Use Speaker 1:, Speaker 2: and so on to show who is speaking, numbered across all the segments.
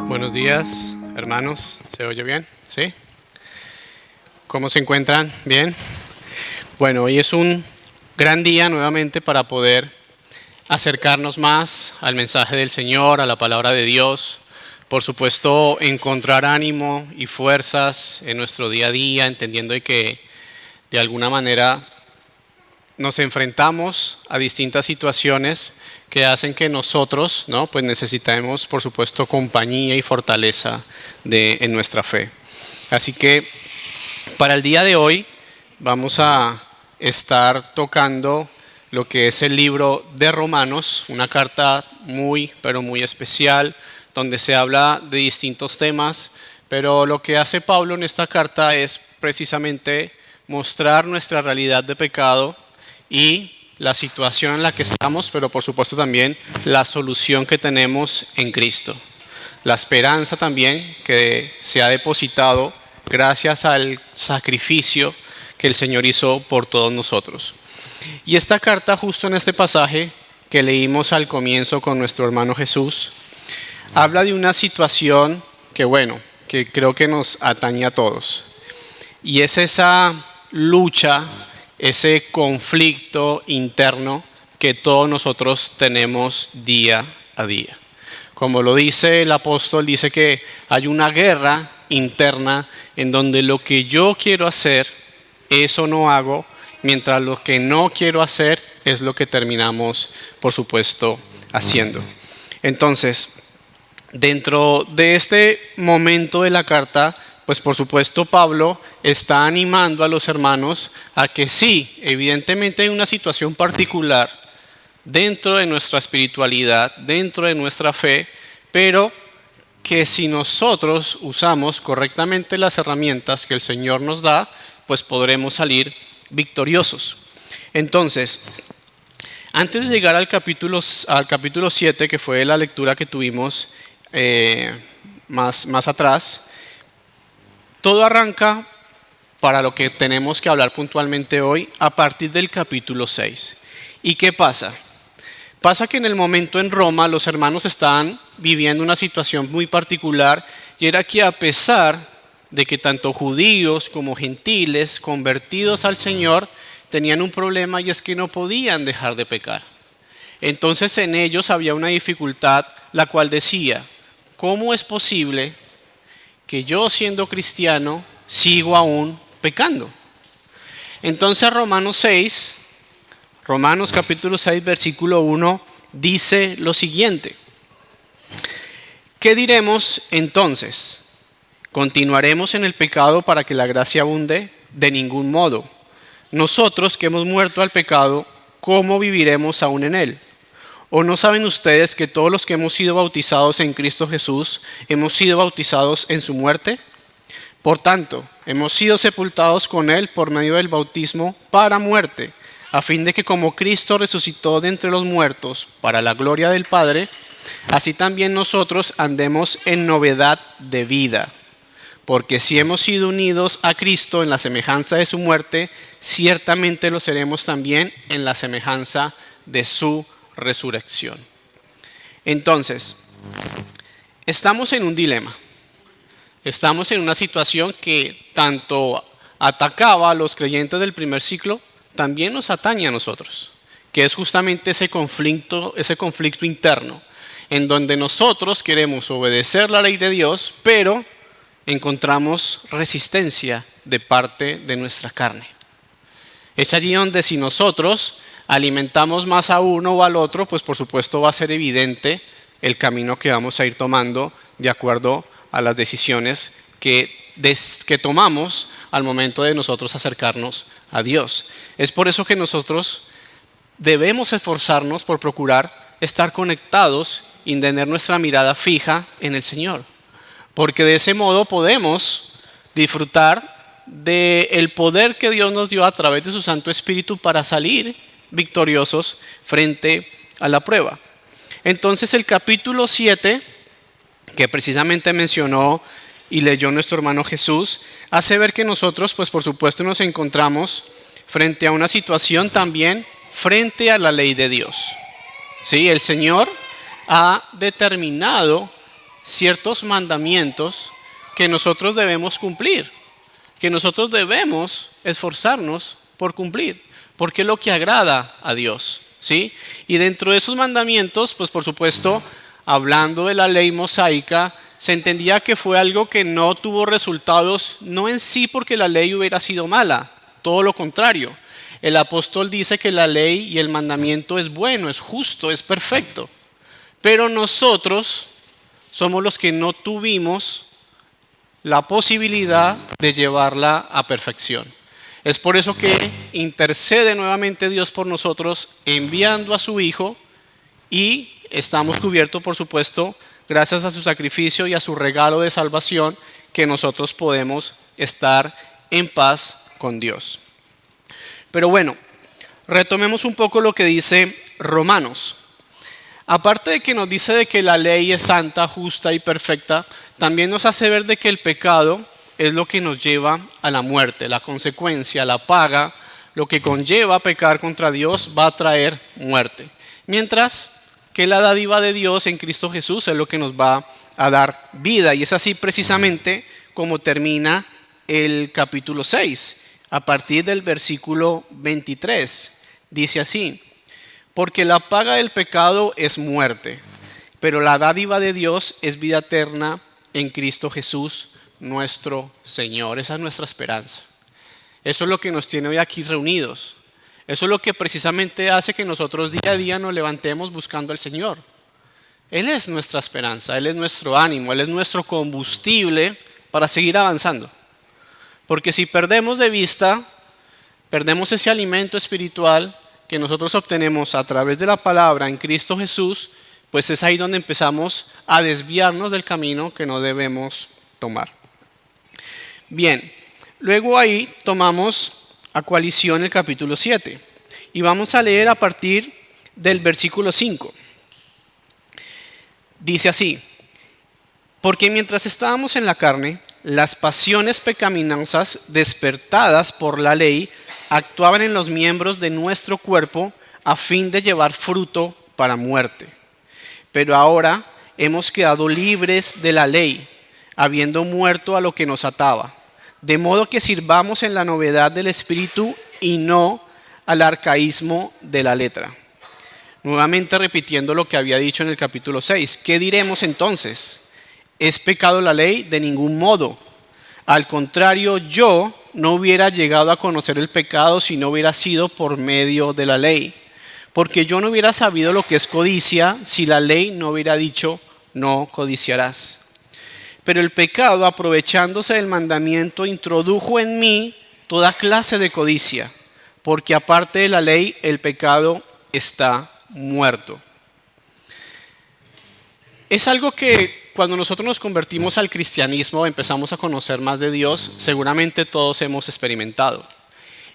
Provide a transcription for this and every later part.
Speaker 1: Buenos días, hermanos. ¿Se oye bien? ¿Sí? ¿Cómo se encuentran? ¿Bien? Bueno, hoy es un gran día nuevamente para poder acercarnos más al mensaje del Señor, a la palabra de Dios. Por supuesto, encontrar ánimo y fuerzas en nuestro día a día, entendiendo que de alguna manera nos enfrentamos a distintas situaciones que hacen que nosotros, ¿no?, pues necesitemos, por supuesto, compañía y fortaleza en nuestra fe. Así que para el día de hoy vamos a estar tocando lo que es el libro de Romanos, una carta muy, pero muy especial, donde se habla de distintos temas, pero lo que hace Pablo en esta carta es precisamente mostrar nuestra realidad de pecado y la situación en la que estamos, pero por supuesto también la solución que tenemos en Cristo. La esperanza también que se ha depositado gracias al sacrificio que el Señor hizo por todos nosotros. Y esta carta, justo en este pasaje que leímos al comienzo con nuestro hermano Jesús, habla de una situación que creo que nos atañe a todos. Y es esa lucha, ese conflicto interno que todos nosotros tenemos día a día. Como lo dice el apóstol, dice que hay una guerra interna en donde lo que yo quiero hacer, eso no hago, mientras lo que no quiero hacer es lo que terminamos, por supuesto, haciendo. Entonces, dentro de este momento de la carta, pues por supuesto Pablo está animando a los hermanos a que sí, evidentemente hay una situación particular dentro de nuestra espiritualidad, dentro de nuestra fe, pero que si nosotros usamos correctamente las herramientas que el Señor nos da, pues podremos salir victoriosos. Entonces, antes de llegar al capítulo 7, que fue la lectura que tuvimos más atrás, todo arranca para lo que tenemos que hablar puntualmente hoy a partir del capítulo 6. ¿Y qué pasa? Pasa que en el momento en Roma los hermanos estaban viviendo una situación muy particular, y era que a pesar de que tanto judíos como gentiles convertidos al Señor tenían un problema, y es que no podían dejar de pecar. Entonces en ellos había una dificultad, la cual decía: ¿cómo es posible que yo, siendo cristiano, sigo aún pecando? Entonces Romanos capítulo 6, versículo 1, dice lo siguiente: ¿qué diremos entonces? ¿Continuaremos en el pecado para que la gracia abunde? De ningún modo. Nosotros que hemos muerto al pecado, ¿cómo viviremos aún en él? ¿O no saben ustedes que todos los que hemos sido bautizados en Cristo Jesús, hemos sido bautizados en su muerte? Por tanto, hemos sido sepultados con él por medio del bautismo para muerte, a fin de que como Cristo resucitó de entre los muertos para la gloria del Padre, así también nosotros andemos en novedad de vida. Porque si hemos sido unidos a Cristo en la semejanza de su muerte, ciertamente lo seremos también en la semejanza de su resurrección. Entonces, estamos en un dilema. Estamos en una situación que tanto atacaba a los creyentes del primer siglo, también nos atañe a nosotros, que es justamente ese conflicto interno, en donde nosotros queremos obedecer la ley de Dios, pero encontramos resistencia de parte de nuestra carne. Es allí donde si nosotros alimentamos más a uno o al otro, pues por supuesto va a ser evidente el camino que vamos a ir tomando de acuerdo a las decisiones que tomamos al momento de nosotros acercarnos a Dios. Es por eso que nosotros debemos esforzarnos por procurar estar conectados y tener nuestra mirada fija en el Señor, porque de ese modo podemos disfrutar del poder que Dios nos dio a través de su Santo Espíritu para salir victoriosos frente a la prueba. Entonces el capítulo 7, que precisamente mencionó y leyó nuestro hermano Jesús, hace ver que nosotros, pues por supuesto, nos encontramos frente a una situación también frente a la ley de Dios. ¿Sí? El Señor ha determinado ciertos mandamientos que nosotros debemos cumplir, que nosotros debemos esforzarnos por cumplir, porque es lo que agrada a Dios, ¿sí? Y dentro de esos mandamientos, pues por supuesto, hablando de la ley mosaica, se entendía que fue algo que no tuvo resultados, no en sí porque la ley hubiera sido mala, todo lo contrario. El apóstol dice que la ley y el mandamiento es bueno, es justo, es perfecto. Pero nosotros somos los que no tuvimos la posibilidad de llevarla a perfección. Es por eso que intercede nuevamente Dios por nosotros enviando a su Hijo y estamos cubiertos, por supuesto, gracias a su sacrificio y a su regalo de salvación, que nosotros podemos estar en paz con Dios. Pero bueno, retomemos un poco lo que dice Romanos. Aparte de que nos dice de que la ley es santa, justa y perfecta, también nos hace ver de que el pecado es lo que nos lleva a la muerte, la consecuencia, la paga, lo que conlleva a pecar contra Dios va a traer muerte. Mientras que la dádiva de Dios en Cristo Jesús es lo que nos va a dar vida. Y es así precisamente como termina el capítulo 6, a partir del versículo 23. Dice así: porque la paga del pecado es muerte, pero la dádiva de Dios es vida eterna en Cristo Jesús, nuestro Señor. Esa es nuestra esperanza. Eso es lo que nos tiene hoy aquí reunidos. Eso es lo que precisamente hace que nosotros día a día nos levantemos buscando al Señor. Él es nuestra esperanza, Él es nuestro ánimo, Él es nuestro combustible para seguir avanzando. Porque si perdemos de vista, perdemos ese alimento espiritual que nosotros obtenemos a través de la palabra en Cristo Jesús, pues es ahí donde empezamos a desviarnos del camino que no debemos tomar. Bien, luego ahí tomamos a coalición el capítulo 7 y vamos a leer a partir del versículo 5. Dice así: porque mientras estábamos en la carne, las pasiones pecaminosas despertadas por la ley actuaban en los miembros de nuestro cuerpo a fin de llevar fruto para muerte. Pero ahora hemos quedado libres de la ley, habiendo muerto a lo que nos ataba, de modo que sirvamos en la novedad del Espíritu y no al arcaísmo de la letra. Nuevamente repitiendo lo que había dicho en el capítulo 6. ¿Qué diremos entonces? ¿Es pecado la ley? De ningún modo. Al contrario, yo no hubiera llegado a conocer el pecado si no hubiera sido por medio de la ley. Porque yo no hubiera sabido lo que es codicia si la ley no hubiera dicho no codiciarás. Pero el pecado, aprovechándose del mandamiento, introdujo en mí toda clase de codicia, porque aparte de la ley el pecado está muerto. Es algo que cuando nosotros nos convertimos al cristianismo, empezamos a conocer más de Dios, seguramente todos hemos experimentado.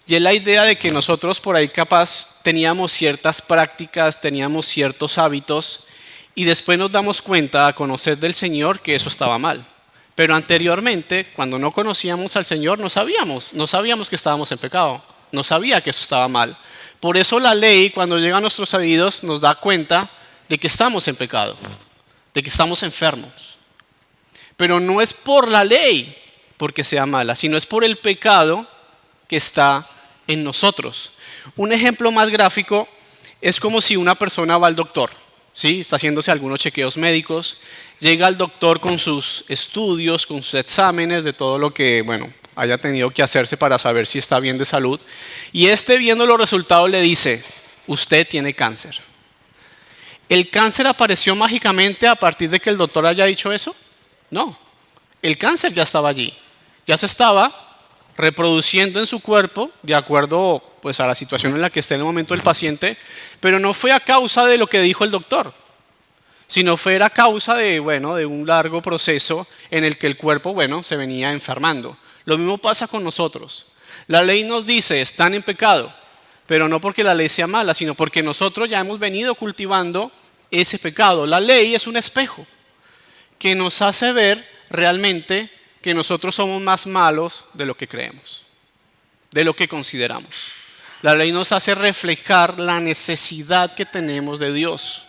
Speaker 1: Y es la idea de que nosotros por ahí capaz teníamos ciertas prácticas, teníamos ciertos hábitos, y después nos damos cuenta a conocer del Señor que eso estaba mal. Pero anteriormente, cuando no conocíamos al Señor, no sabíamos que estábamos en pecado, no sabía que eso estaba mal. Por eso la ley, cuando llega a nuestros oídos, nos da cuenta de que estamos en pecado, de que estamos enfermos. Pero no es por la ley porque sea mala, sino es por el pecado que está en nosotros. Un ejemplo más gráfico es como si una persona va al doctor, ¿sí? Está haciéndose algunos chequeos médicos, llega al doctor con sus estudios, con sus exámenes de todo lo que, haya tenido que hacerse para saber si está bien de salud, y viendo los resultados le dice: usted tiene cáncer. ¿El cáncer apareció mágicamente a partir de que el doctor haya dicho eso? No, el cáncer ya estaba allí, ya se estaba reproduciendo en su cuerpo de acuerdo pues a la situación en la que esté en el momento el paciente, pero no fue a causa de lo que dijo el doctor, sino fue a causa de un largo proceso en el que el cuerpo se venía enfermando. Lo mismo pasa con nosotros. La ley nos dice: están en pecado, pero no porque la ley sea mala, sino porque nosotros ya hemos venido cultivando ese pecado. La ley es un espejo que nos hace ver realmente que nosotros somos más malos de lo que creemos, de lo que consideramos. La ley nos hace reflejar la necesidad que tenemos de Dios.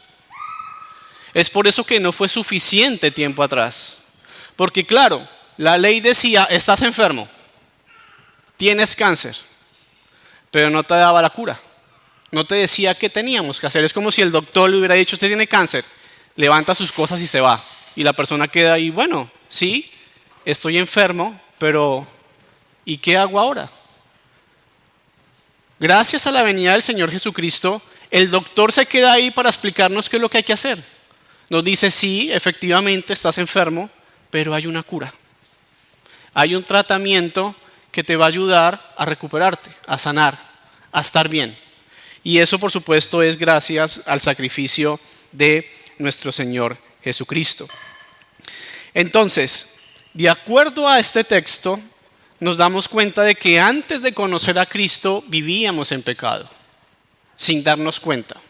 Speaker 1: Es por eso que no fue suficiente tiempo atrás. Porque claro, la ley decía, estás enfermo, tienes cáncer, pero no te daba la cura. No te decía qué teníamos que hacer. Es como si el doctor le hubiera dicho, usted tiene cáncer, levanta sus cosas y se va. Y la persona queda ahí, bueno, sí, estoy enfermo, pero ¿y qué hago ahora? Gracias a la venida del Señor Jesucristo, el doctor se queda ahí para explicarnos qué es lo que hay que hacer. Nos dice, sí, efectivamente estás enfermo, pero hay una cura. Hay un tratamiento que te va a ayudar a recuperarte, a sanar, a estar bien. Y eso, por supuesto, es gracias al sacrificio de nuestro Señor Jesucristo. Entonces, de acuerdo a este texto, nos damos cuenta de que antes de conocer a Cristo vivíamos en pecado, sin darnos cuenta.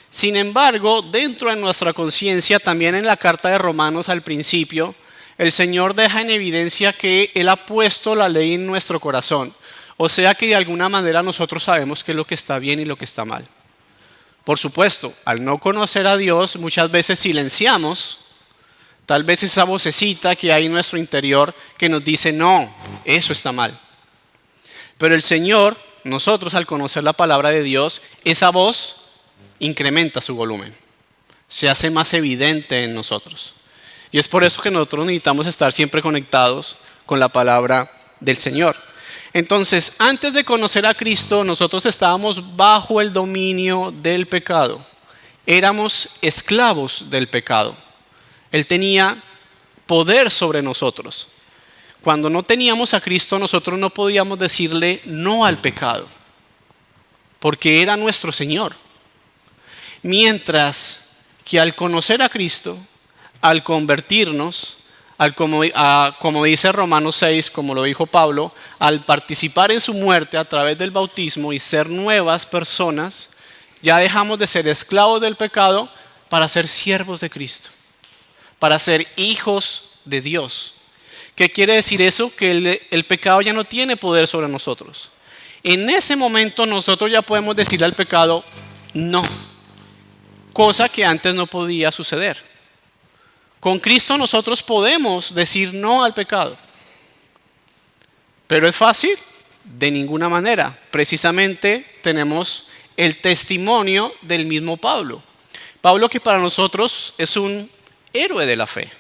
Speaker 1: Sin embargo, dentro de nuestra conciencia, también en la carta de Romanos al principio, el Señor deja en evidencia que Él ha puesto la ley en nuestro corazón. O sea que de alguna manera nosotros sabemos qué es lo que está bien y lo que está mal. Por supuesto, al no conocer a Dios, muchas veces silenciamos tal vez esa vocecita que hay en nuestro interior que nos dice, no, eso está mal. Pero el Señor, nosotros al conocer la palabra de Dios, esa voz incrementa su volumen. Se hace más evidente en nosotros. Y es por eso que nosotros necesitamos estar siempre conectados con la palabra del Señor. Entonces, antes de conocer a Cristo, nosotros estábamos bajo el dominio del pecado. Éramos esclavos del pecado. Él tenía poder sobre nosotros. Cuando no teníamos a Cristo, nosotros no podíamos decirle no al pecado, porque era nuestro Señor. Mientras que al conocer a Cristo, al convertirnos, como dice Romanos 6, como lo dijo Pablo, al participar en su muerte a través del bautismo y ser nuevas personas, ya dejamos de ser esclavos del pecado para ser siervos de Cristo, para ser hijos de Dios. ¿Qué quiere decir eso? Que el pecado ya no tiene poder sobre nosotros. En ese momento nosotros ya podemos decirle al pecado no, cosa que antes no podía suceder. Con Cristo nosotros podemos decir no al pecado. ¿Pero es fácil? De ninguna manera. Precisamente tenemos el testimonio del mismo Pablo. Pablo, que para nosotros es un héroe de la fe.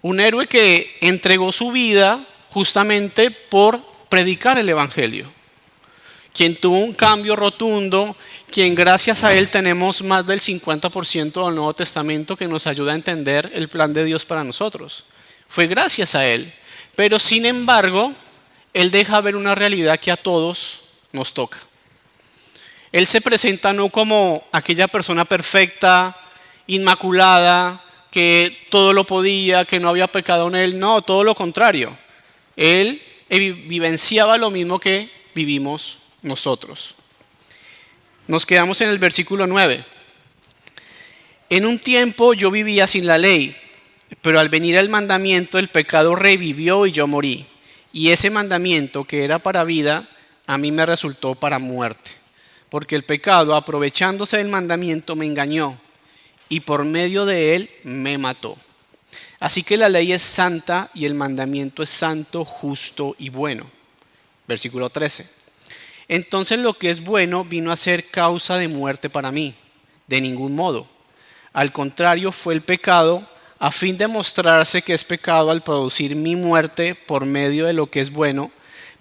Speaker 1: Un héroe que entregó su vida justamente por predicar el Evangelio. Quien tuvo un cambio rotundo, quien gracias a él tenemos más del 50% del Nuevo Testamento que nos ayuda a entender el plan de Dios para nosotros. Fue gracias a él. Pero sin embargo, él deja ver una realidad que a todos nos toca. Él se presenta no como aquella persona perfecta, inmaculada, que todo lo podía, que no había pecado en él. No, todo lo contrario. Él vivenciaba lo mismo que vivimos nosotros. Nos quedamos en el versículo 9. En un tiempo yo vivía sin la ley, pero al venir el mandamiento el pecado revivió y yo morí. Y ese mandamiento que era para vida, a mí me resultó para muerte. Porque el pecado, aprovechándose del mandamiento, me engañó y por medio de él me mató. Así que la ley es santa y el mandamiento es santo, justo y bueno. Versículo 13. Entonces lo que es bueno vino a ser causa de muerte para mí. De ningún modo. Al contrario, fue el pecado a fin de mostrarse que es pecado al producir mi muerte por medio de lo que es bueno,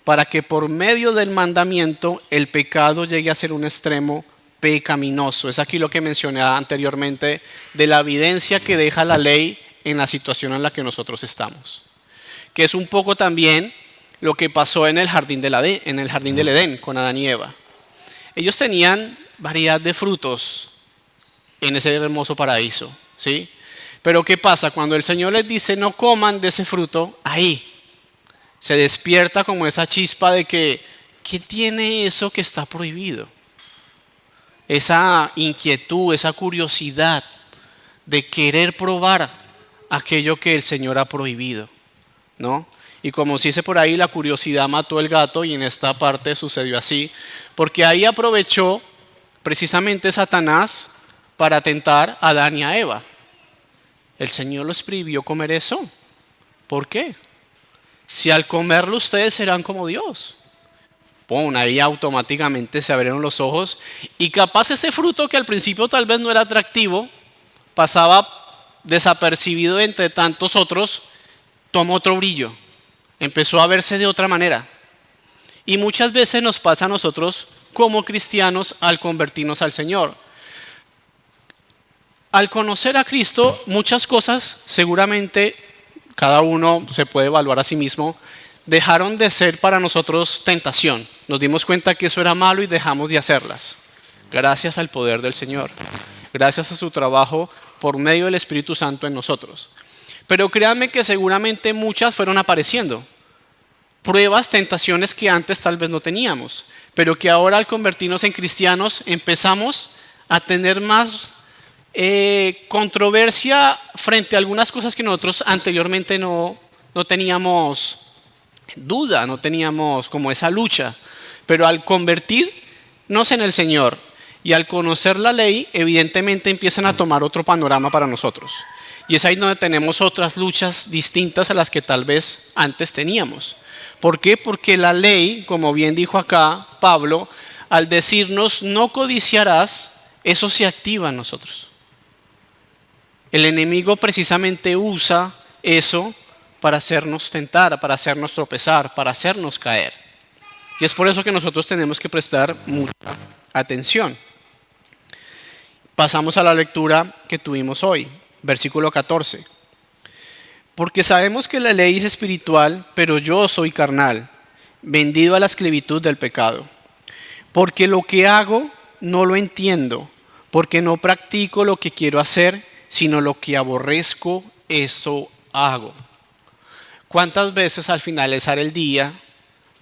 Speaker 1: para que por medio del mandamiento el pecado llegue a ser un extremo pecaminoso. Es aquí lo que mencioné anteriormente de la evidencia que deja la ley en la situación en la que nosotros estamos. Que es un poco también lo que pasó en el jardín del Edén con Adán y Eva. Ellos tenían variedad de frutos en ese hermoso paraíso, ¿sí? Pero ¿qué pasa? Cuando el Señor les dice no coman de ese fruto, ahí se despierta como esa chispa de que ¿qué tiene eso que está prohibido? Esa inquietud, esa curiosidad de querer probar aquello que el Señor ha prohibido, ¿no? Y como se dice por ahí, la curiosidad mató el gato, y en esta parte sucedió así, porque ahí aprovechó precisamente Satanás para tentar a Adán y a Eva. El Señor los prohibió comer eso. ¿Por qué? Si al comerlo ustedes serán como Dios. ¡Pum! Ahí automáticamente se abrieron los ojos y capaz ese fruto que al principio tal vez no era atractivo, pasaba desapercibido entre tantos otros, tomó otro brillo, empezó a verse de otra manera. Y muchas veces nos pasa a nosotros como cristianos al convertirnos al Señor. Al conocer a Cristo, muchas cosas, seguramente cada uno se puede evaluar a sí mismo, dejaron de ser para nosotros tentación. Nos dimos cuenta que eso era malo y dejamos de hacerlas. Gracias al poder del Señor. Gracias a su trabajo por medio del Espíritu Santo en nosotros. Pero créanme que seguramente muchas fueron apareciendo. Pruebas, tentaciones que antes tal vez no teníamos. Pero que ahora al convertirnos en cristianos empezamos a tener más controversia frente a algunas cosas que nosotros anteriormente no teníamos duda, no teníamos como esa lucha. Pero al convertirnos en el Señor y al conocer la ley, evidentemente empiezan a tomar otro panorama para nosotros. Y es ahí donde tenemos otras luchas distintas a las que tal vez antes teníamos. ¿Por qué? Porque la ley, como bien dijo acá Pablo, al decirnos no codiciarás, eso se activa en nosotros. El enemigo precisamente usa eso para hacernos tentar, para hacernos tropezar, para hacernos caer. Y es por eso que nosotros tenemos que prestar mucha atención. Pasamos a la lectura que tuvimos hoy, versículo 14. Porque sabemos que la ley es espiritual, pero yo soy carnal, vendido a la esclavitud del pecado. Porque lo que hago no lo entiendo, porque no practico lo que quiero hacer, sino lo que aborrezco, eso hago. ¿Cuántas veces al finalizar el día,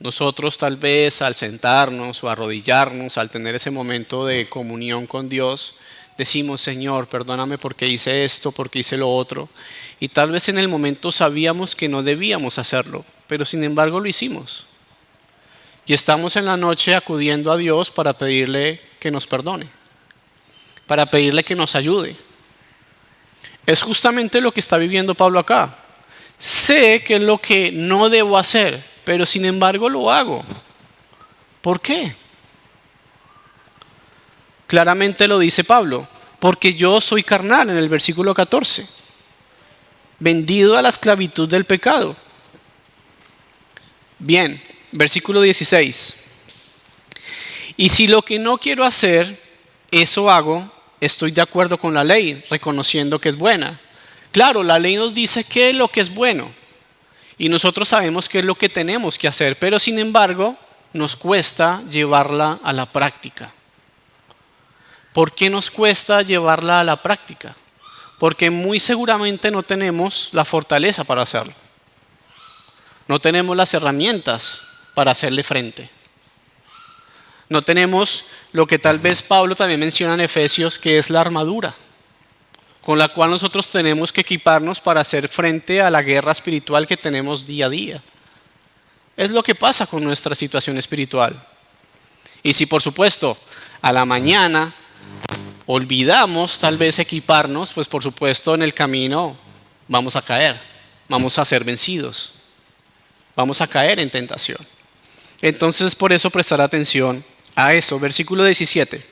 Speaker 1: nosotros tal vez al sentarnos o arrodillarnos, al tener ese momento de comunión con Dios, decimos, Señor, perdóname porque hice esto, porque hice lo otro? Y tal vez en el momento sabíamos que no debíamos hacerlo, pero sin embargo lo hicimos. Y estamos en la noche acudiendo a Dios para pedirle que nos perdone, para pedirle que nos ayude. Es justamente lo que está viviendo Pablo acá. Sé que es lo que no debo hacer, pero sin embargo lo hago. ¿Por qué? Claramente lo dice Pablo, porque yo soy carnal en el versículo 14, vendido a la esclavitud del pecado. Bien, versículo 16. Y si lo que no quiero hacer, eso hago, estoy de acuerdo con la ley, reconociendo que es buena. Claro, la ley nos dice qué es lo que es bueno. Y nosotros sabemos qué es lo que tenemos que hacer, pero sin embargo, nos cuesta llevarla a la práctica. ¿Por qué nos cuesta llevarla a la práctica? Porque muy seguramente no tenemos la fortaleza para hacerlo. No tenemos las herramientas para hacerle frente. No tenemos lo que tal vez Pablo también menciona en Efesios, que es la armadura, con la cual nosotros tenemos que equiparnos para hacer frente a la guerra espiritual que tenemos día a día. Es lo que pasa con nuestra situación espiritual. Y si por supuesto a la mañana olvidamos tal vez equiparnos, pues por supuesto en el camino vamos a caer, vamos a ser vencidos, vamos a caer en tentación. Entonces por eso prestar atención a eso. Versículo 17.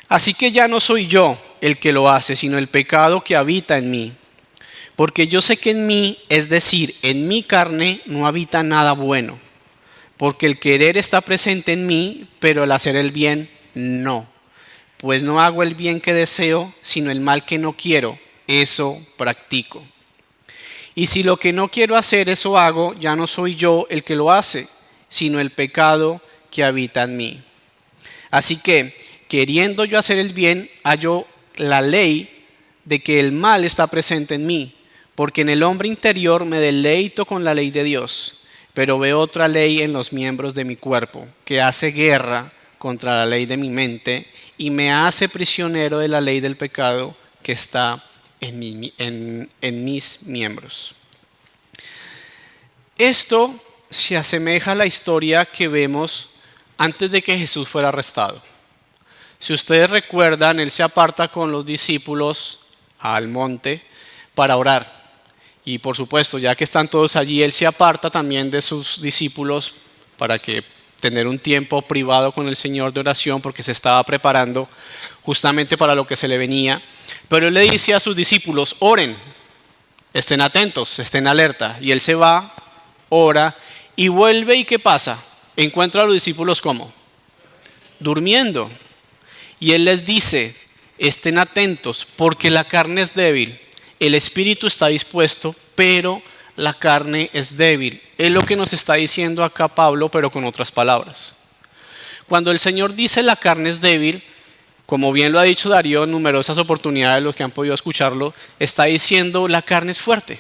Speaker 1: Así que ya no soy yo el que lo hace, sino el pecado que habita en mí. Porque yo sé que en mí, es decir, en mi carne, no habita nada bueno. Porque el querer está presente en mí, pero el hacer el bien no. Pues no hago el bien que deseo, sino el mal que no quiero, eso practico. Y si lo que no quiero hacer, eso hago, ya no soy yo el que lo hace, sino el pecado que habita en mí. Así que, queriendo yo hacer el bien, hallo la ley de que el mal está presente en mí, porque en el hombre interior me deleito con la ley de Dios, pero veo otra ley en los miembros de mi cuerpo, que hace guerra contra la ley de mi mente y me hace prisionero de la ley del pecado que está en mis miembros. Esto se asemeja a la historia que vemos antes de que Jesús fuera arrestado. Si ustedes recuerdan, Él se aparta con los discípulos al monte para orar. Y por supuesto, ya que están todos allí, Él se aparta también de sus discípulos para que tener un tiempo privado con el Señor de oración, porque se estaba preparando justamente para lo que se le venía. Pero Él le dice a sus discípulos, oren, estén atentos, estén alerta. Y Él se va, ora y vuelve, ¿y qué pasa? Encuentra a los discípulos ¿cómo? Durmiendo. Y Él les dice, estén atentos, porque la carne es débil. El espíritu está dispuesto, pero la carne es débil. Es lo que nos está diciendo acá Pablo, pero con otras palabras. Cuando el Señor dice la carne es débil, como bien lo ha dicho Darío en numerosas oportunidades, los que han podido escucharlo, está diciendo la carne es fuerte,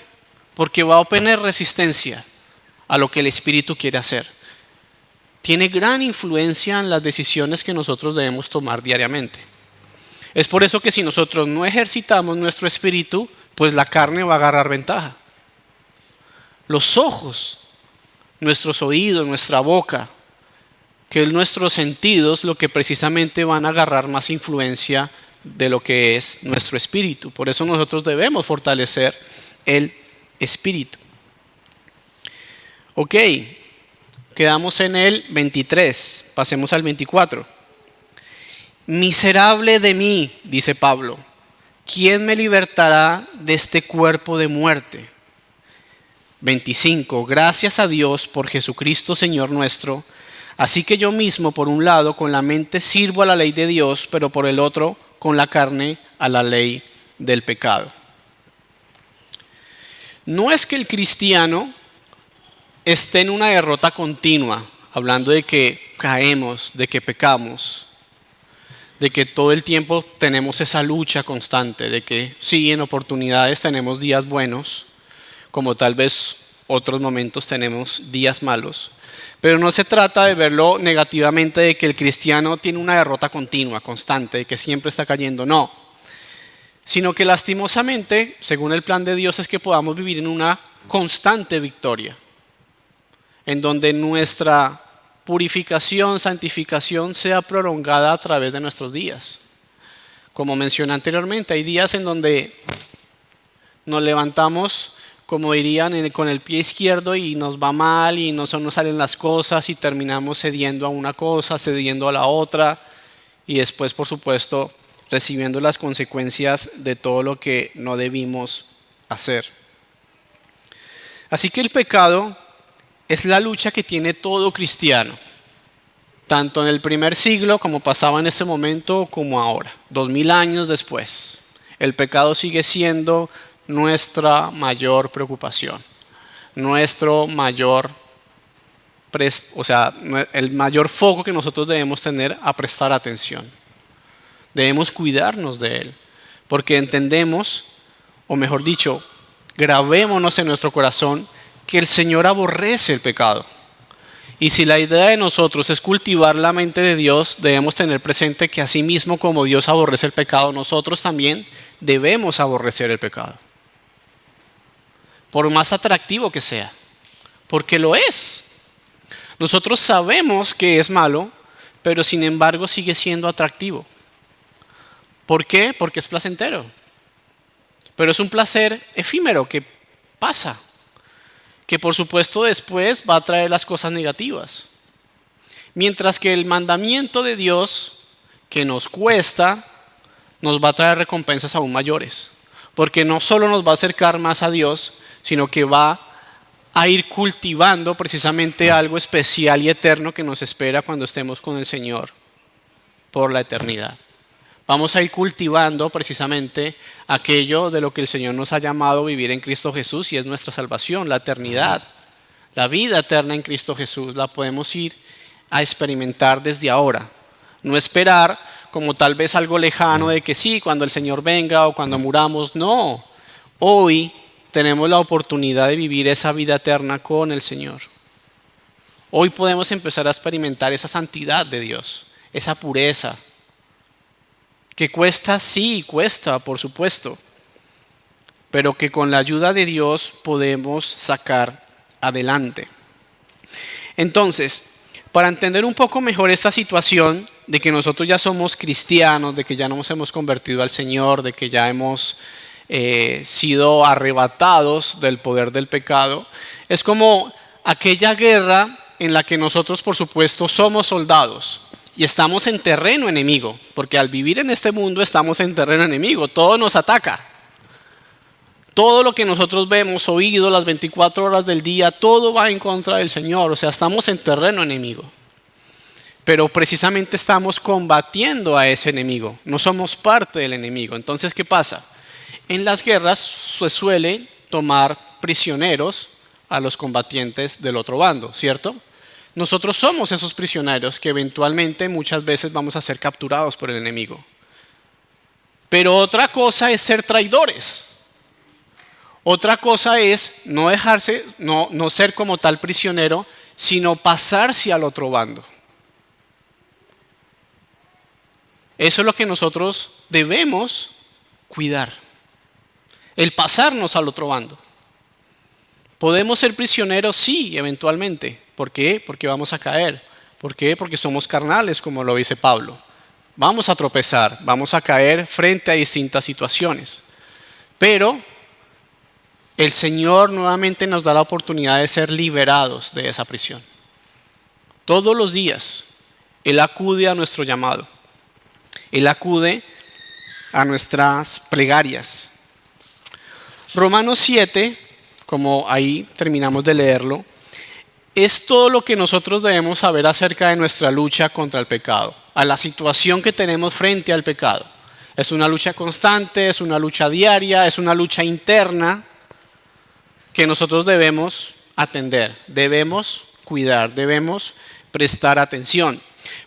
Speaker 1: porque va a obtener resistencia a lo que el espíritu quiere hacer. Tiene gran influencia en las decisiones que nosotros debemos tomar diariamente. Es por eso que si nosotros no ejercitamos nuestro espíritu, pues la carne va a agarrar ventaja. Los ojos, nuestros oídos, nuestra boca, que nuestros sentidos, lo que precisamente van a agarrar más influencia de lo que es nuestro espíritu. Por eso nosotros debemos fortalecer el espíritu. Ok, quedamos en el 23, pasemos al 24. Miserable de mí, dice Pablo, ¿quién me libertará de este cuerpo de muerte? 25. Gracias a Dios por Jesucristo Señor nuestro. Así que yo mismo, por un lado, con la mente sirvo a la ley de Dios, pero por el otro, con la carne, a la ley del pecado. No es que el cristiano esté en una derrota continua, hablando de que caemos, de que pecamos, de que todo el tiempo tenemos esa lucha constante, de que sí, en oportunidades tenemos días buenos, como tal vez otros momentos tenemos días malos. Pero no se trata de verlo negativamente, de que el cristiano tiene una derrota continua, constante, de que siempre está cayendo, no. Sino que lastimosamente, según el plan de Dios, es que podamos vivir en una constante victoria, en donde nuestra purificación, santificación sea prolongada a través de nuestros días. Como mencioné anteriormente, hay días en donde nos levantamos, como dirían, con el pie izquierdo y nos va mal y no nos salen las cosas y terminamos cediendo a una cosa, cediendo a la otra y después, por supuesto, recibiendo las consecuencias de todo lo que no debimos hacer. Así que el pecado es la lucha que tiene todo cristiano, tanto en el primer siglo como pasaba en ese momento como ahora, 2000 años después. El pecado sigue siendo nuestra mayor preocupación, nuestro mayor, el mayor foco que nosotros debemos tener a prestar atención. Debemos cuidarnos de él, porque entendemos, o mejor dicho, grabémonos en nuestro corazón que el Señor aborrece el pecado. Y si la idea de nosotros es cultivar la mente de Dios, debemos tener presente que así mismo como Dios aborrece el pecado, nosotros también debemos aborrecer el pecado. Por más atractivo que sea, porque lo es. Nosotros sabemos que es malo, pero sin embargo sigue siendo atractivo. ¿Por qué? Porque es placentero. Pero es un placer efímero que pasa, que por supuesto después va a traer las cosas negativas. Mientras que el mandamiento de Dios, que nos cuesta, nos va a traer recompensas aún mayores. Porque no solo nos va a acercar más a Dios, sino que va a ir cultivando precisamente algo especial y eterno que nos espera cuando estemos con el Señor por la eternidad. Vamos a ir cultivando precisamente aquello de lo que el Señor nos ha llamado a vivir en Cristo Jesús, y es nuestra salvación, la eternidad, la vida eterna en Cristo Jesús. La podemos ir a experimentar desde ahora, no esperar como tal vez algo lejano de que sí, cuando el Señor venga o cuando muramos. No, hoy tenemos la oportunidad de vivir esa vida eterna con el Señor. Hoy podemos empezar a experimentar esa santidad de Dios, esa pureza, que cuesta, sí, cuesta, por supuesto, pero que con la ayuda de Dios podemos sacar adelante. Entonces, para entender un poco mejor esta situación de que nosotros ya somos cristianos, de que ya nos hemos convertido al Señor, de que ya hemos sido arrebatados del poder del pecado, es como aquella guerra en la que nosotros, por supuesto, somos soldados y estamos en terreno enemigo, porque al vivir en este mundo estamos en terreno enemigo, todo nos ataca. Todo lo que nosotros vemos, oído, las 24 horas del día, todo va en contra del Señor, o sea, estamos en terreno enemigo. Pero precisamente estamos combatiendo a ese enemigo, no somos parte del enemigo. Entonces, ¿qué pasa? En las guerras se suele tomar prisioneros a los combatientes del otro bando, ¿cierto? Nosotros somos esos prisioneros que eventualmente muchas veces vamos a ser capturados por el enemigo. Pero otra cosa es ser traidores. Otra cosa es no dejarse, no ser como tal prisionero, sino pasarse al otro bando. Eso es lo que nosotros debemos cuidar. El pasarnos al otro bando. ¿Podemos ser prisioneros? Sí, eventualmente. ¿Por qué? Porque vamos a caer. ¿Por qué? Porque somos carnales, como lo dice Pablo. Vamos a tropezar, vamos a caer frente a distintas situaciones. Pero el Señor nuevamente nos da la oportunidad de ser liberados de esa prisión. Todos los días Él acude a nuestro llamado. Él acude a nuestras plegarias. Romanos 7, como ahí terminamos de leerlo, es todo lo que nosotros debemos saber acerca de nuestra lucha contra el pecado, a la situación que tenemos frente al pecado. Es una lucha constante, es una lucha diaria, es una lucha interna que nosotros debemos atender, debemos cuidar, debemos prestar atención.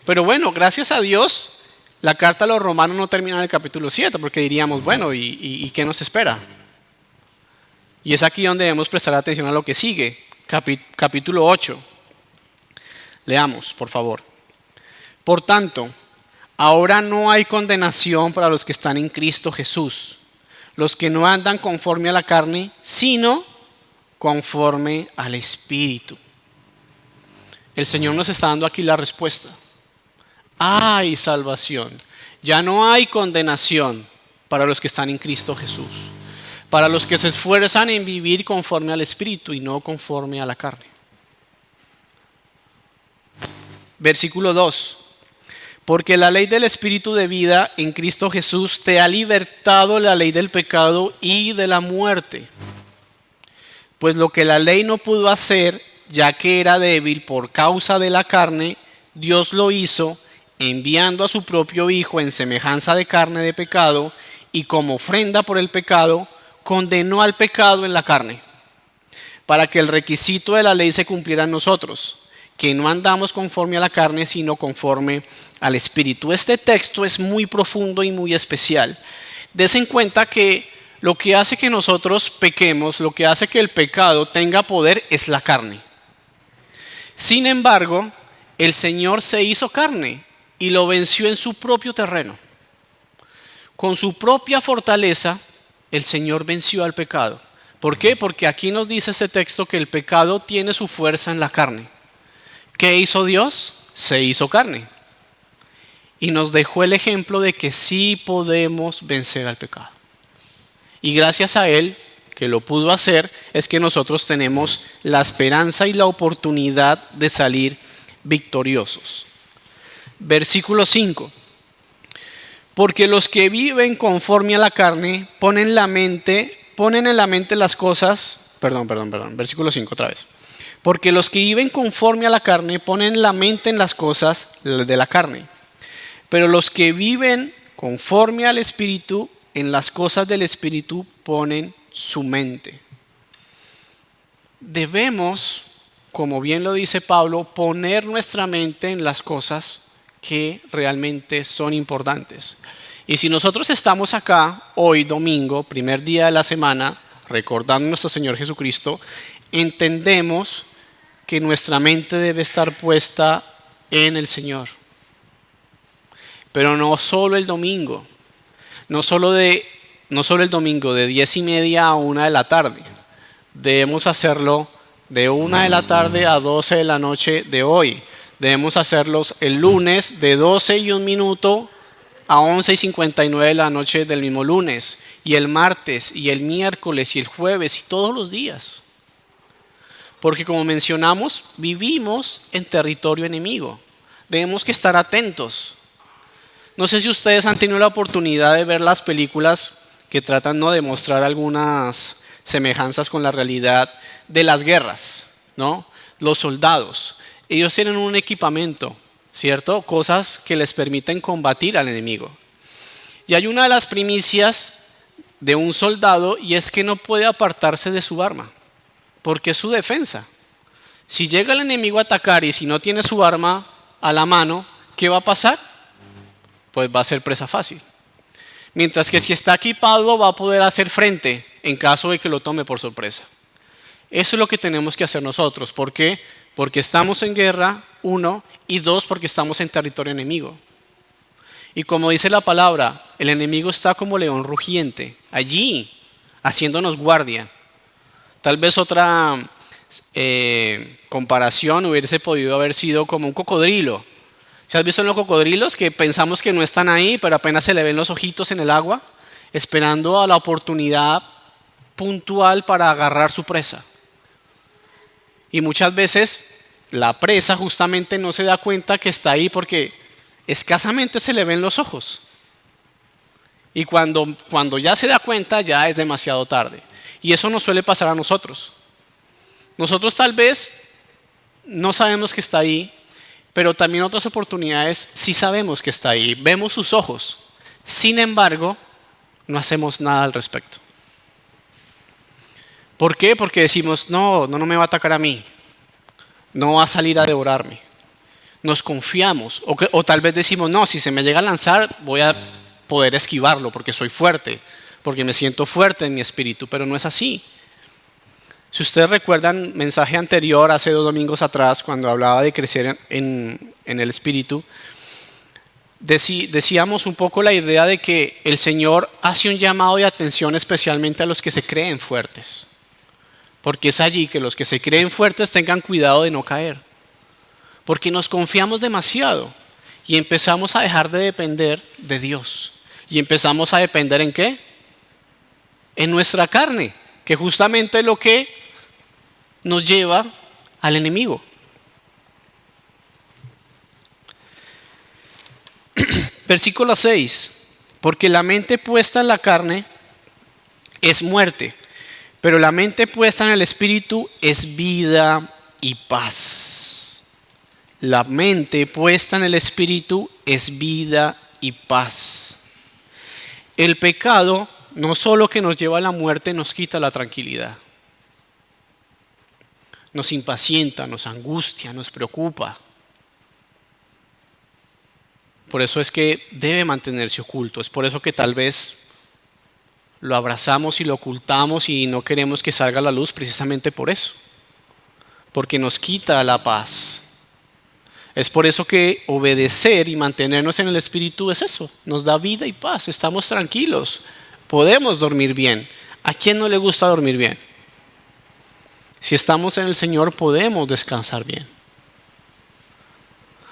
Speaker 1: Pero bueno, gracias a Dios, la carta a los romanos no termina en el capítulo 7, porque diríamos, bueno, ¿y qué nos espera? Y es aquí donde debemos prestar atención a lo que sigue, capítulo 8. Leamos, por favor. Por tanto, ahora no hay condenación para los que están en Cristo Jesús, los que no andan conforme a la carne, sino conforme al Espíritu. El Señor nos está dando aquí la respuesta. Hay salvación. Ya no hay condenación para los que están en Cristo Jesús. Para los que se esfuerzan en vivir conforme al Espíritu y no conforme a la carne. Versículo 2. Porque la ley del Espíritu de vida en Cristo Jesús te ha libertado de la ley del pecado y de la muerte. Pues lo que la ley no pudo hacer, ya que era débil por causa de la carne, Dios lo hizo enviando a su propio Hijo en semejanza de carne de pecado, y como ofrenda por el pecado, condenó al pecado en la carne, para que el requisito de la ley se cumpliera en nosotros, que no andamos conforme a la carne, sino conforme al Espíritu. Este texto es muy profundo y muy especial. Des en cuenta que lo que hace que nosotros pequemos, lo que hace que el pecado tenga poder es la carne. Sin embargo, el Señor se hizo carne y lo venció en su propio terreno. Con su propia fortaleza, el Señor venció al pecado. ¿Por qué? Porque aquí nos dice este texto que el pecado tiene su fuerza en la carne. ¿Qué hizo Dios? Se hizo carne. Y nos dejó el ejemplo de que sí podemos vencer al pecado. Y gracias a Él, que lo pudo hacer, es que nosotros tenemos la esperanza y la oportunidad de salir victoriosos. Versículo 5. Porque los que viven conforme a la carne ponen en la mente las cosas, versículo 5 otra vez. Porque los que viven conforme a la carne ponen la mente en las cosas de la carne. Pero los que viven conforme al Espíritu, en las cosas del Espíritu ponen su mente. Debemos, como bien lo dice Pablo, poner nuestra mente en las cosas que realmente son importantes. Y si nosotros estamos acá hoy domingo, primer día de la semana, recordando a nuestro Señor Jesucristo, entendemos que nuestra mente debe estar puesta en el Señor. Pero no solo el domingo, no solo el domingo de 10:30 a 1 de la tarde. Debemos hacerlo de 1 de la tarde a 12 de la noche de hoy. Debemos hacerlos el lunes de 12:01 a 11:59 de la noche del mismo lunes, y el martes, y el miércoles, y el jueves, y todos los días. Porque como mencionamos, vivimos en territorio enemigo. Debemos que estar atentos. No sé si ustedes han tenido la oportunidad de ver las películas que tratan, ¿no?, de mostrar algunas semejanzas con la realidad de las guerras, ¿no? Los soldados, ellos tienen un equipamiento, ¿cierto? Cosas que les permiten combatir al enemigo. Y hay una de las primicias de un soldado, y es que no puede apartarse de su arma, porque es su defensa. Si llega el enemigo a atacar y si no tiene su arma a la mano, ¿qué va a pasar? Pues va a ser presa fácil. Mientras que si está equipado va a poder hacer frente en caso de que lo tome por sorpresa. Eso es lo que tenemos que hacer nosotros. ¿Por qué? Porque estamos en guerra, 1, y 2, porque estamos en territorio enemigo. Y como dice la palabra, el enemigo está como león rugiente, allí, haciéndonos guardia. Tal vez otra comparación hubiese podido haber sido como un cocodrilo. ¿Se has visto en los cocodrilos que pensamos que no están ahí, pero apenas se le ven los ojitos en el agua, esperando a la oportunidad puntual para agarrar su presa? Y muchas veces la presa justamente no se da cuenta que está ahí porque escasamente se le ven los ojos. Y cuando ya se da cuenta, ya es demasiado tarde. Y eso nos suele pasar a nosotros. Nosotros tal vez no sabemos que está ahí, pero también otras oportunidades sí sabemos que está ahí. Vemos sus ojos. Sin embargo, no hacemos nada al respecto. ¿Por qué? Porque decimos, no me va a atacar a mí. No va a salir a devorarme. Nos confiamos. O tal vez decimos, no, si se me llega a lanzar, voy a poder esquivarlo porque soy fuerte, porque me siento fuerte en mi espíritu, pero no es así. Si ustedes recuerdan mensaje anterior, hace 2 domingos atrás, cuando hablaba de crecer en el espíritu, decíamos un poco la idea de que el Señor hace un llamado de atención especialmente a los que se creen fuertes. Porque es allí que los que se creen fuertes tengan cuidado de no caer. Porque nos confiamos demasiado y empezamos a dejar de depender de Dios. Y empezamos a depender ¿en qué? En nuestra carne, que justamente es lo que nos lleva al enemigo. Versículo 6. Porque la mente puesta en la carne es muerte, pero la mente puesta en el espíritu es vida y paz. La mente puesta en el espíritu es vida y paz. El pecado no solo que nos lleva a la muerte, nos quita la tranquilidad. Nos impacienta, nos angustia, nos preocupa. Por eso es que debe mantenerse oculto. Es por eso que tal vez lo abrazamos y lo ocultamos y no queremos que salga a la luz, precisamente por eso. Porque nos quita la paz. Es por eso que obedecer y mantenernos en el espíritu es eso. Nos da vida y paz. Estamos tranquilos. Podemos dormir bien. ¿A quién no le gusta dormir bien? Si estamos en el Señor podemos descansar bien.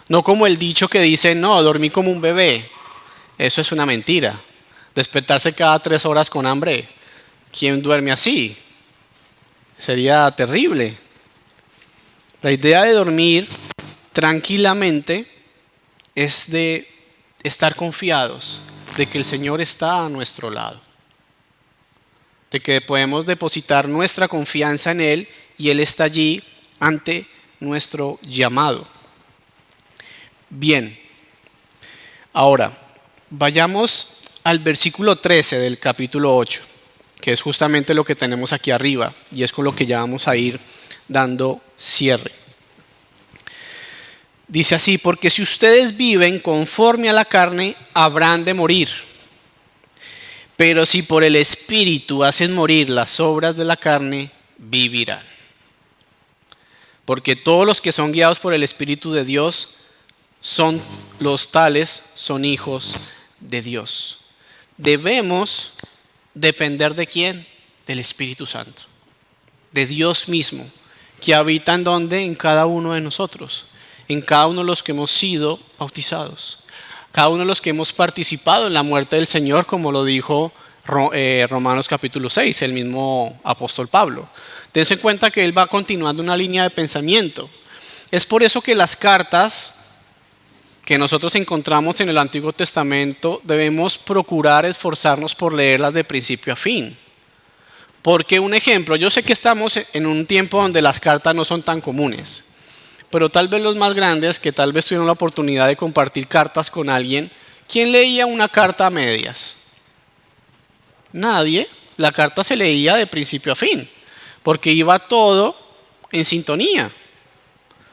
Speaker 1: No como el dicho que dice, no, dormí como un bebé. Eso es una mentira. Despertarse cada 3 horas con hambre. ¿Quién duerme así? Sería terrible. La idea de dormir tranquilamente es de estar confiados de que el Señor está a nuestro lado. De que podemos depositar nuestra confianza en Él y Él está allí ante nuestro llamado. Bien, ahora vayamos al versículo 13 del capítulo 8, que es justamente lo que tenemos aquí arriba y es con lo que ya vamos a ir dando cierre. Dice así, porque si ustedes viven conforme a la carne, habrán de morir. Pero si por el Espíritu hacen morir las obras de la carne, vivirán. Porque todos los que son guiados por el Espíritu de Dios, son los tales, son hijos de Dios. Debemos depender ¿de quién? Del Espíritu Santo. De Dios mismo, que habita en donde, en cada uno de nosotros. en cada uno de los que hemos sido bautizados, cada uno de los que hemos participado en la muerte del Señor, como lo dijo Romanos capítulo 6, el mismo apóstol Pablo. Dense en cuenta que él va continuando una línea de pensamiento. Es por eso que las cartas que nosotros encontramos en el Antiguo Testamento debemos procurar esforzarnos por leerlas de principio a fin. Porque un ejemplo, yo sé que estamos en un tiempo donde las cartas no son tan comunes, pero tal vez los más grandes, que tal vez tuvieron la oportunidad de compartir cartas con alguien, ¿quién leía una carta a medias? Nadie. La carta se leía de principio a fin, porque iba todo en sintonía.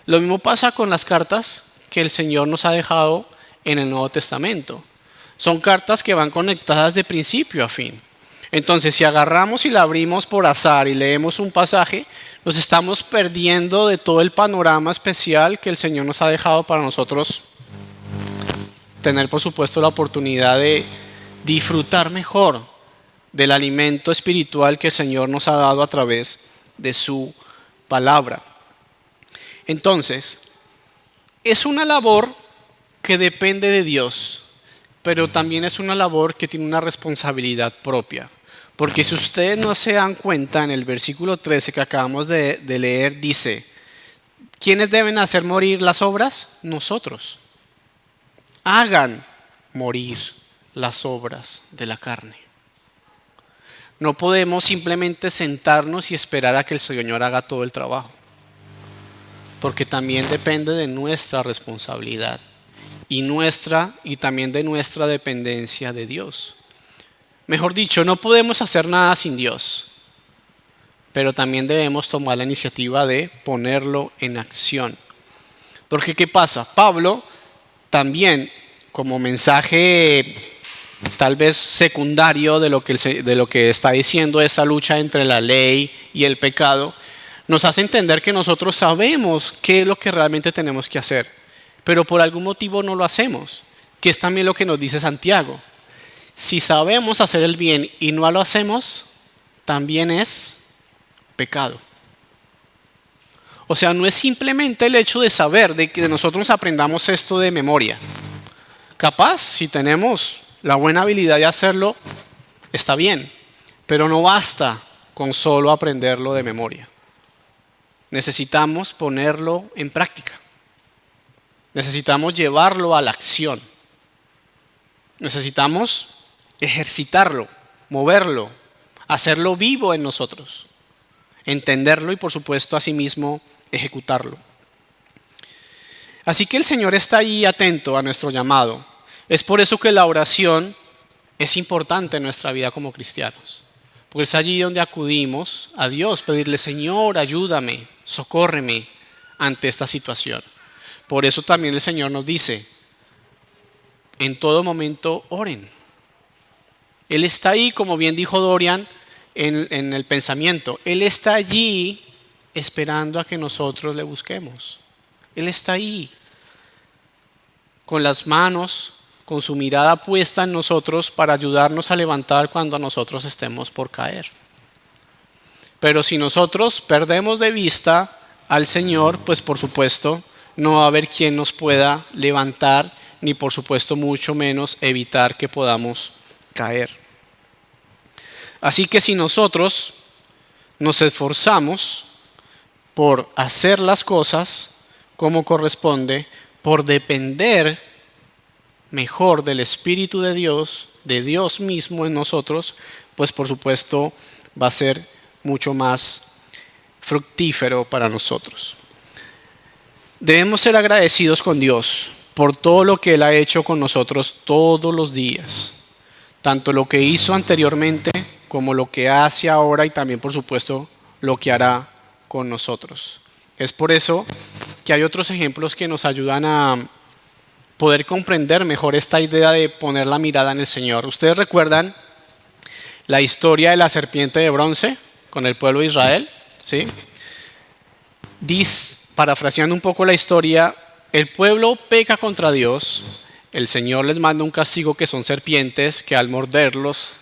Speaker 1: Lo mismo pasa con las cartas que el Señor nos ha dejado en el Nuevo Testamento. Son cartas que van conectadas de principio a fin. Entonces, si agarramos y la abrimos por azar y leemos un pasaje, nos estamos perdiendo de todo el panorama especial que el Señor nos ha dejado para nosotros tener, por supuesto, la oportunidad de disfrutar mejor del alimento espiritual que el Señor nos ha dado a través de su palabra. Entonces, es una labor que depende de Dios, pero también es una labor que tiene una responsabilidad propia. Porque si ustedes no se dan cuenta, en el versículo 13 que acabamos de leer, dice, ¿quiénes deben hacer morir las obras? Nosotros. Hagan morir las obras de la carne. No podemos simplemente sentarnos y esperar a que el Señor haga todo el trabajo, porque también depende de nuestra responsabilidad y también de nuestra dependencia de Dios. Mejor dicho, no podemos hacer nada sin Dios, pero también debemos tomar la iniciativa de ponerlo en acción. Porque ¿qué pasa? Pablo también, como mensaje tal vez secundario de lo que está diciendo esta lucha entre la ley y el pecado, nos hace entender que nosotros sabemos qué es lo que realmente tenemos que hacer, pero por algún motivo no lo hacemos, que es también lo que nos dice Santiago. Si sabemos hacer el bien y no lo hacemos, también es pecado. O sea, no es simplemente el hecho de saber, de que nosotros aprendamos esto de memoria. Capaz, si tenemos la buena habilidad de hacerlo, está bien, pero no basta con solo aprenderlo de memoria. Necesitamos ponerlo en práctica. Necesitamos llevarlo a la acción. Necesitamos ejercitarlo, moverlo, hacerlo vivo en nosotros, entenderlo y por supuesto asimismo ejecutarlo. Así que el Señor está ahí atento a nuestro llamado. Es por eso que la oración es importante en nuestra vida como cristianos. Porque es allí donde acudimos a Dios, pedirle, Señor, ayúdame, socórreme ante esta situación. Por eso también el Señor nos dice, en todo momento oren. Él está ahí, como bien dijo Dorian en el pensamiento. Él está allí esperando a que nosotros le busquemos. Él está ahí, con las manos, con su mirada puesta en nosotros para ayudarnos a levantar cuando nosotros estemos por caer. Pero si nosotros perdemos de vista al Señor, pues por supuesto no va a haber quien nos pueda levantar, ni por supuesto mucho menos evitar que podamos caer. Así que si nosotros nos esforzamos por hacer las cosas como corresponde, por depender mejor del Espíritu de Dios mismo en nosotros, pues por supuesto va a ser mucho más fructífero para nosotros. Debemos ser agradecidos con Dios por todo lo que Él ha hecho con nosotros todos los días, tanto lo que hizo anteriormente como lo que hace ahora y también por supuesto lo que hará con nosotros. Es por eso que hay otros ejemplos que nos ayudan a poder comprender mejor esta idea de poner la mirada en el Señor. ¿Ustedes recuerdan la historia de la serpiente de bronce con el pueblo de Israel? ¿Sí? Parafraseando un poco la historia, el pueblo peca contra Dios, el Señor les manda un castigo que son serpientes que al morderlos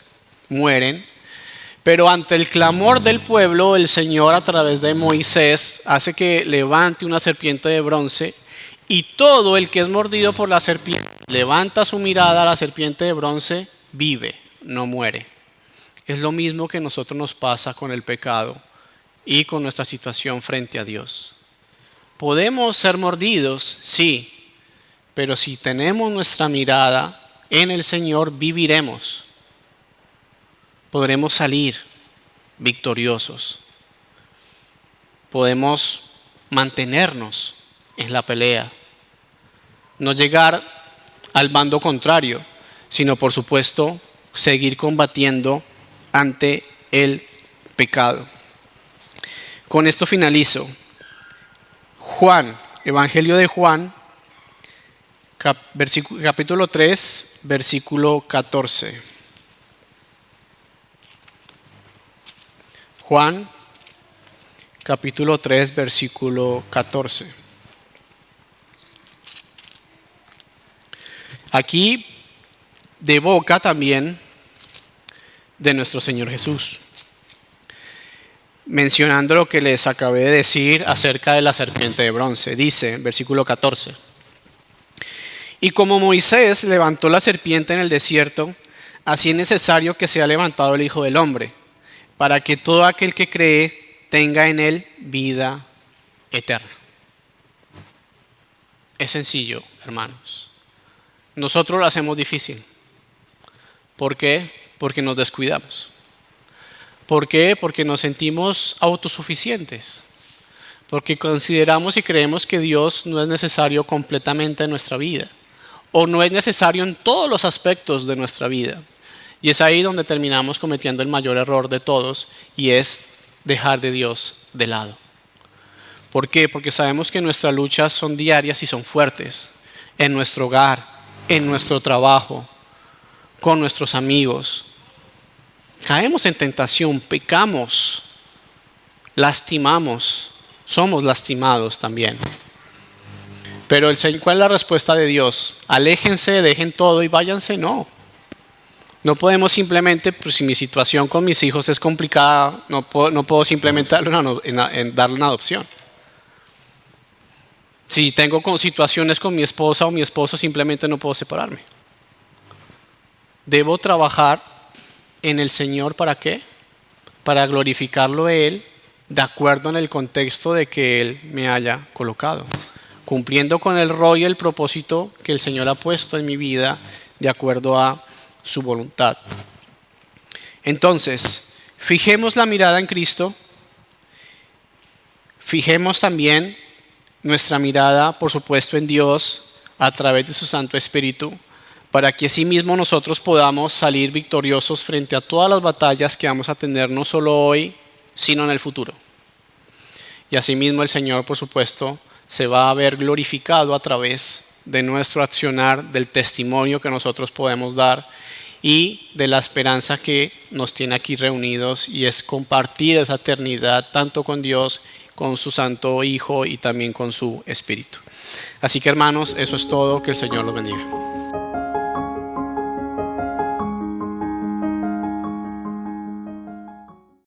Speaker 1: mueren, pero ante el clamor del pueblo, el Señor a través de Moisés hace que levante una serpiente de bronce Y todo el que es mordido por la serpiente, levanta su mirada a la serpiente de bronce, vive, no muere. Es lo mismo que a nosotros nos pasa con el pecado y con nuestra situación frente a Dios. Podemos ser mordidos, sí, pero si tenemos nuestra mirada en el Señor, viviremos. Podremos salir victoriosos. Podemos mantenernos en la pelea. No llegar al bando contrario, sino por supuesto seguir combatiendo ante el pecado. Con esto finalizo. Juan, Evangelio de Juan, capítulo 3, versículo 14. Juan, capítulo 3, versículo 14. Aquí de boca también de nuestro Señor Jesús, mencionando lo que les acabé de decir acerca de la serpiente de bronce. Dice, versículo 14: y como Moisés levantó la serpiente en el desierto, así es necesario que sea levantado el Hijo del Hombre, para que todo aquel que cree tenga en él vida eterna. Es sencillo, hermanos. Nosotros lo hacemos difícil. ¿Por qué? Porque nos descuidamos. ¿Por qué? Porque nos sentimos autosuficientes. Porque consideramos y creemos que Dios no es necesario completamente en nuestra vida. O no es necesario en todos los aspectos de nuestra vida. Y es ahí donde terminamos cometiendo el mayor error de todos, y es dejar de Dios de lado. ¿Por qué? Porque sabemos que nuestras luchas son diarias y son fuertes. En nuestro hogar, en nuestro trabajo, con nuestros amigos. Caemos en tentación, pecamos, lastimamos, somos lastimados también. Pero ¿cuál es la respuesta de Dios? Aléjense, dejen todo y váyanse. No podemos simplemente, pues si mi situación con mis hijos es complicada, no puedo simplemente darle una adopción. Si tengo situaciones con mi esposa o mi esposo, simplemente no puedo separarme. Debo trabajar en el Señor, ¿para qué? Para glorificarlo a Él, de acuerdo en el contexto de que Él me haya colocado, cumpliendo con el rol y el propósito que el Señor ha puesto en mi vida, de acuerdo a su voluntad. Entonces, fijemos la mirada en Cristo, fijemos también nuestra mirada, por supuesto, en Dios a través de su Santo Espíritu, para que asimismo nosotros podamos salir victoriosos frente a todas las batallas que vamos a tener, no solo hoy, sino en el futuro. Y asimismo el Señor, por supuesto, se va a ver glorificado a través de nuestro accionar, del testimonio que nosotros podemos dar y de la esperanza que nos tiene aquí reunidos, y es compartir esa eternidad tanto con Dios, con su Santo Hijo y también con su Espíritu. Así que, hermanos, eso es todo. Que el Señor los bendiga.